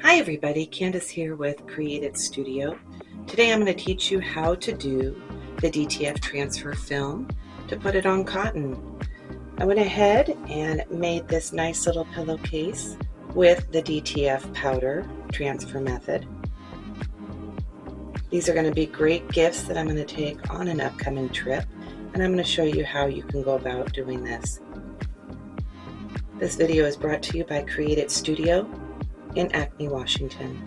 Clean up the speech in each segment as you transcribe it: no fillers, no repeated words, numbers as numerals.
Hi everybody, Candace here with Created Studio. Today I'm going to teach you how to do the DTF transfer film to put it on cotton. I went ahead and made this nice little pillowcase with the DTF powder transfer method. These are going to be great gifts that I'm going to take on an upcoming trip, and I'm going to show you how you can go about doing this. This video is brought to you by Created Studio in Acme, Washington.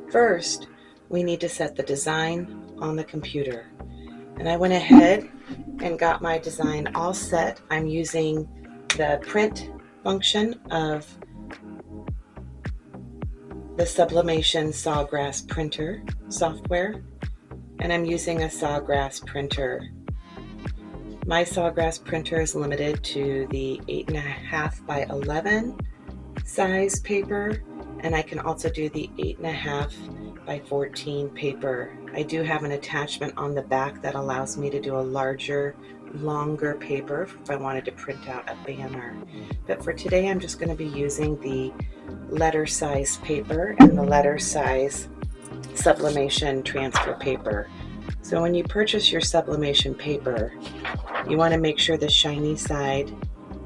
First, we need to set the design on the computer. And I went ahead and got my design all set. I'm using the print function of the Sublimation Sawgrass printer software, and I'm using a Sawgrass printer. My Sawgrass printer is limited to the 8.5 by 11 size paper, and I can also do the 8.5 by 14 paper. I do have an attachment on the back that allows me to do a larger, longer paper if I wanted to print out a banner. But for today, I'm just going to be using the letter size paper and the letter size sublimation transfer paper. So when you purchase your sublimation paper, you want to make sure the shiny side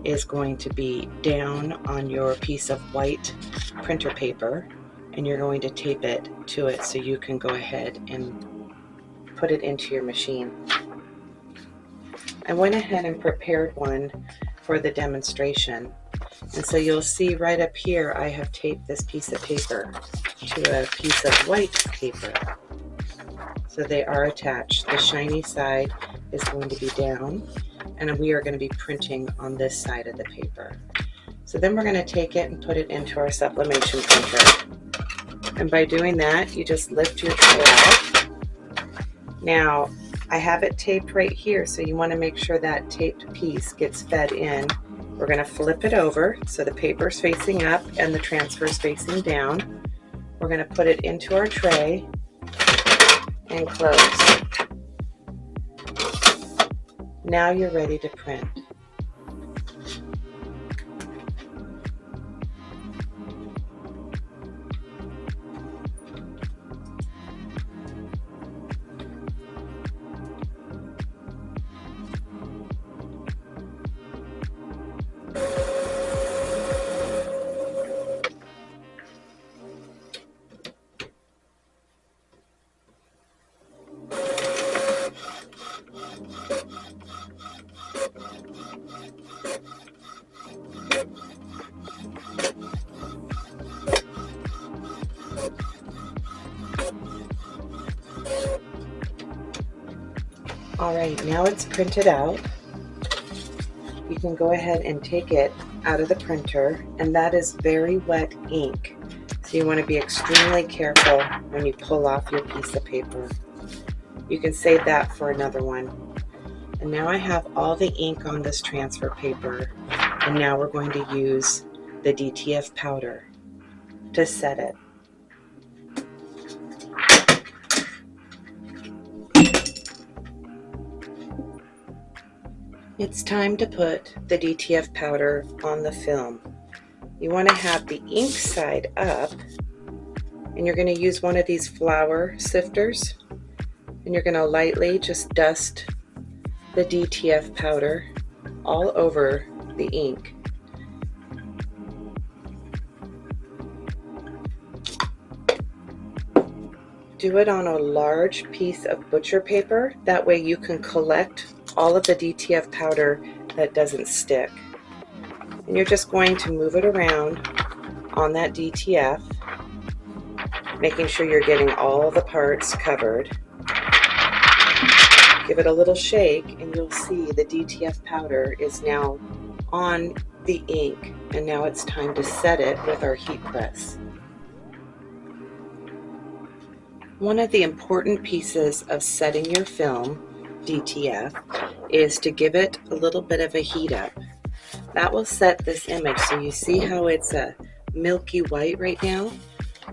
is going to be down on your piece of white printer paper, and you're going to tape it to it so you can go ahead and put it into your machine. I went ahead and prepared one for the demonstration, and so you'll see right up here I have taped this piece of paper to a piece of white paper. So they are attached. The shiny side is going to be down, and we are going to be printing on this side of the paper. So then we're going to take it and put it into our sublimation printer. And by doing that, you just lift your tray out. Now, I have it taped right here, so you want to make sure that taped piece gets fed in. We're going to flip it over so the paper is facing up and the transfer is facing down. We're going to put it into our tray and close. Now you're ready to print. Alright, now it's printed out. You can go ahead and take it out of the printer, and that is very wet ink. So you want to be extremely careful when you pull off your piece of paper. You can save that for another one. And now I have all the ink on this transfer paper, and now we're going to use the DTF powder to set it. It's time to put the DTF powder on the film. You want to have the ink side up, and you're going to use one of these flour sifters, and you're going to lightly just dust the DTF powder all over the ink. Do it on a large piece of butcher paper, that way you can collect all of the DTF powder that doesn't stick. And you're just going to move it around on that DTF, making sure you're getting all the parts covered. Give it a little shake and you'll see the DTF powder is now on the ink, and now it's time to set it with our heat press. One of the important pieces of setting your film, DTF, is to give it a little bit of a heat up. That will set this image. So you see how it's a milky white right now?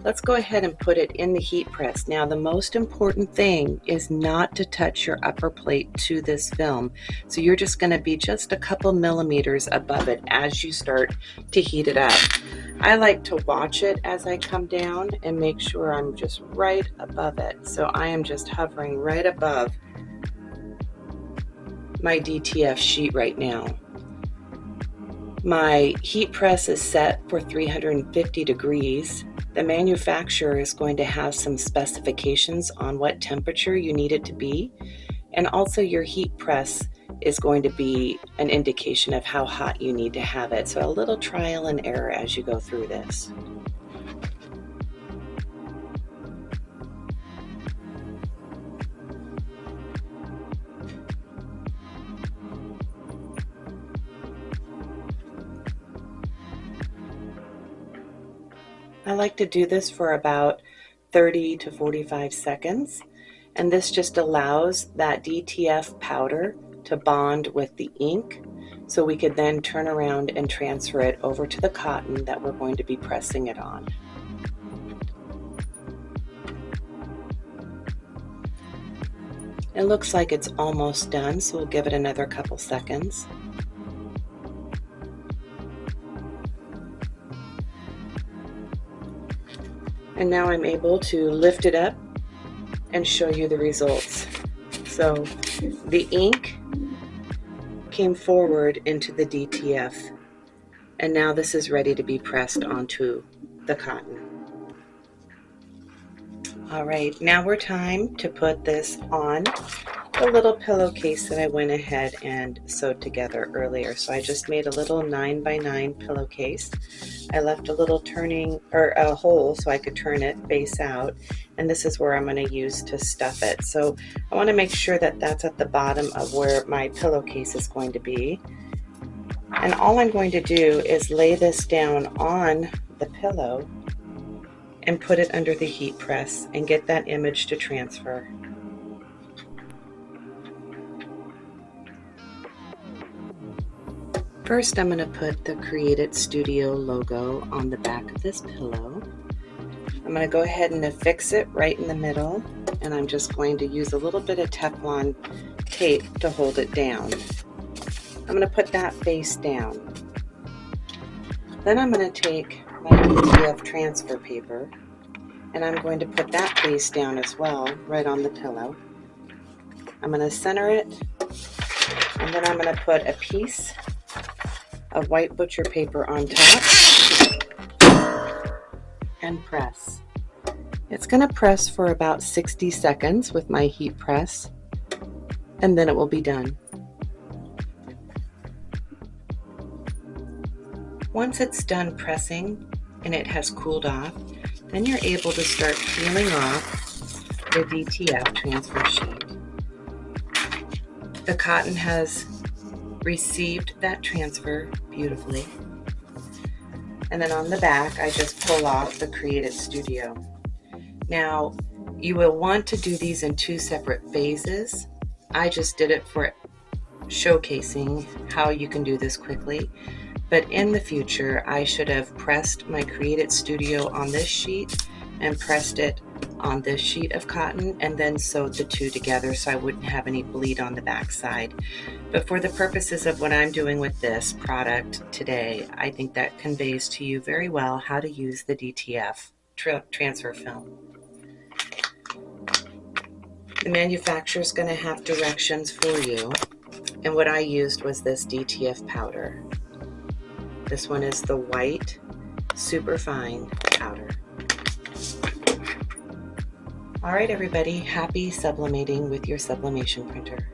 Let's go ahead and put it in the heat press. Now, the most important thing is not to touch your upper plate to this film. So you're just going to be just a couple millimeters above it as you start to heat it up. I like to watch it as I come down and make sure I'm just right above it. So I am just hovering right above my DTF sheet right now. My heat press is set for 350 degrees. The manufacturer is going to have some specifications on what temperature you need it to be, and also your heat press is going to be an indication of how hot you need to have it. So a little trial and error as you go through this. I like to do this for about 30 to 45 seconds, and this just allows that DTF powder to bond with the ink, so we could then turn around and transfer it over to the cotton that we're going to be pressing it on. It looks like it's almost done, so we'll give it another couple seconds. And now I'm able to lift it up and show you the results. So the ink came forward into the DTF, and now this is ready to be pressed onto the cotton. All right, now we're time to put this on the little pillowcase that I went ahead and sewed together earlier. So I just made a little 9x9 pillowcase. I left a little turning or a hole so I could turn it face out, and this is where I'm going to use to stuff it. So I want to make sure that that's at the bottom of where my pillowcase is going to be. And all I'm going to do is lay this down on the pillow and put it under the heat press and get that image to transfer. First, I'm going to put the Created Studio logo on the back of this pillow. I'm going to go ahead and affix it right in the middle, and I'm just going to use a little bit of Teflon tape to hold it down. I'm going to put that face down. Then I'm going to take my DTF transfer paper, and I'm going to put that face down as well, right on the pillow. I'm going to center it, and then I'm going to put a piece of white butcher paper on top and press. It's going to press for about 60 seconds with my heat press, and then it will be done. Once it's done pressing and it has cooled off, then you're able to start peeling off the DTF transfer sheet. The cotton has received that transfer beautifully. And then on the back, I just pull off the Created Studio. Now, you will want to do these in two separate phases. I just did it for showcasing how you can do this quickly. But in the future, I should have pressed my Created Studio on this sheet and pressed it on this sheet of cotton and then sewed the two together so I wouldn't have any bleed on the back side. But for the purposes of what I'm doing with this product today, I think that conveys to you very well how to use the DTF transfer film. The manufacturer is going to have directions for you, and what I used was this DTF powder. This one is the white superfine powder. All right, everybody, happy sublimating with your sublimation printer.